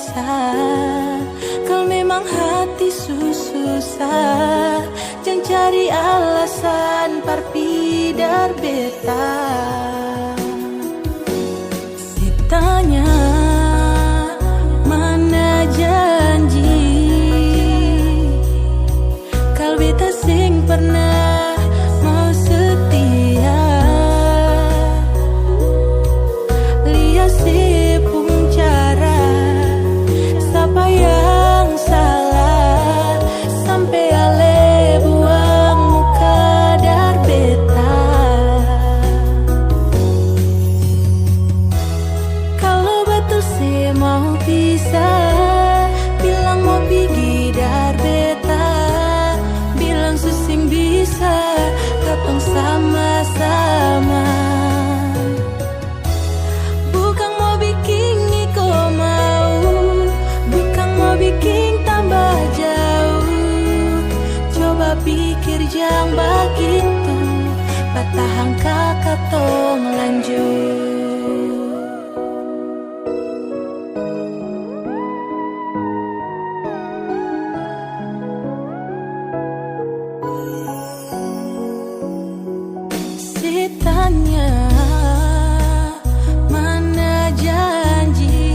pisah. Kalau memang hati susah, jangan cari alasan parpidar beta. Ditanya mana janji, kalau beta sing pernah mau setia. Lihat si pung cara, siapa yang salah sampai ale buang muka dar beta. Kalau betul sih mau pisah, bilang mau pergi dar beta, bilang susing bisa katong sama-sama. Bukan mau bikin iko mau, bukan mau bikin tambah jauh. Coba pikir jangan begitu, batahan kakak tong lanjut. Tanya mana janji,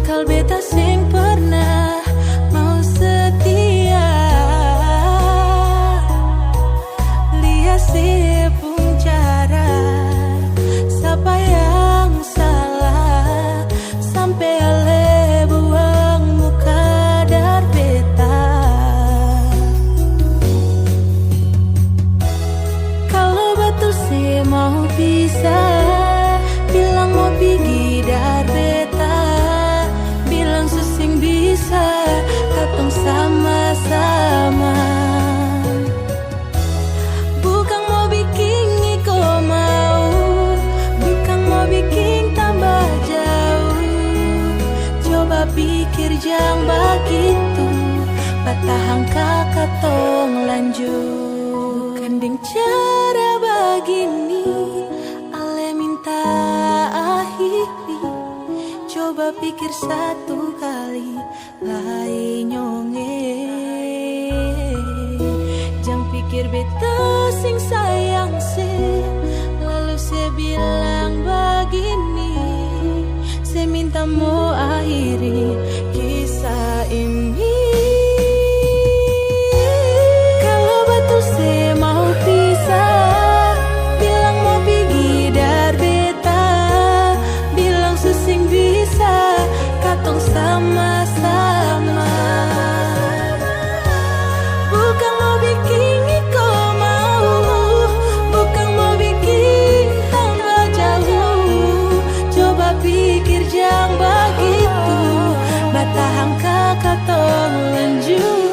kalau beta sing pernah mau setia. Lihat si pung cara, siapa yang salah sampai ale buang muka dar beta. Mau pisah, bilang mau pergi dar beta, bilang susing bisa katong sama-sama. Bukan mau bikin iko mau, bukan mau bikin tambah jauh. Coba pikir jangan begitu, batahan kakak tong lanjut. Bukan deng cara begini ale minta akhiri. Coba pikir satu kali lain nyonge. Jangan pikir beta sing sayang se, lalu saya bilang begini. Saya minta mau akhiri kisah ini. Kalau betul saya mau pisah, bilang mau pergi dar beta, bilang susing bisa katong sama-sama. Bukan mau bikin iko mau, bukan mau bikin tambah jauh. Coba pikir jangan begitu, batahan kakak tong lanjut.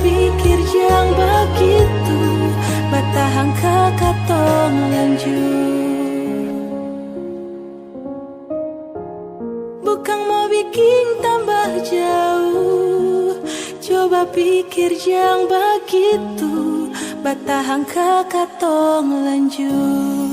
Pikir jangan begitu, batahan kakak tong lanjut. Bukan mau bikin tambah jauh. Coba pikir jangan begitu, batahan kakak tong lanjut.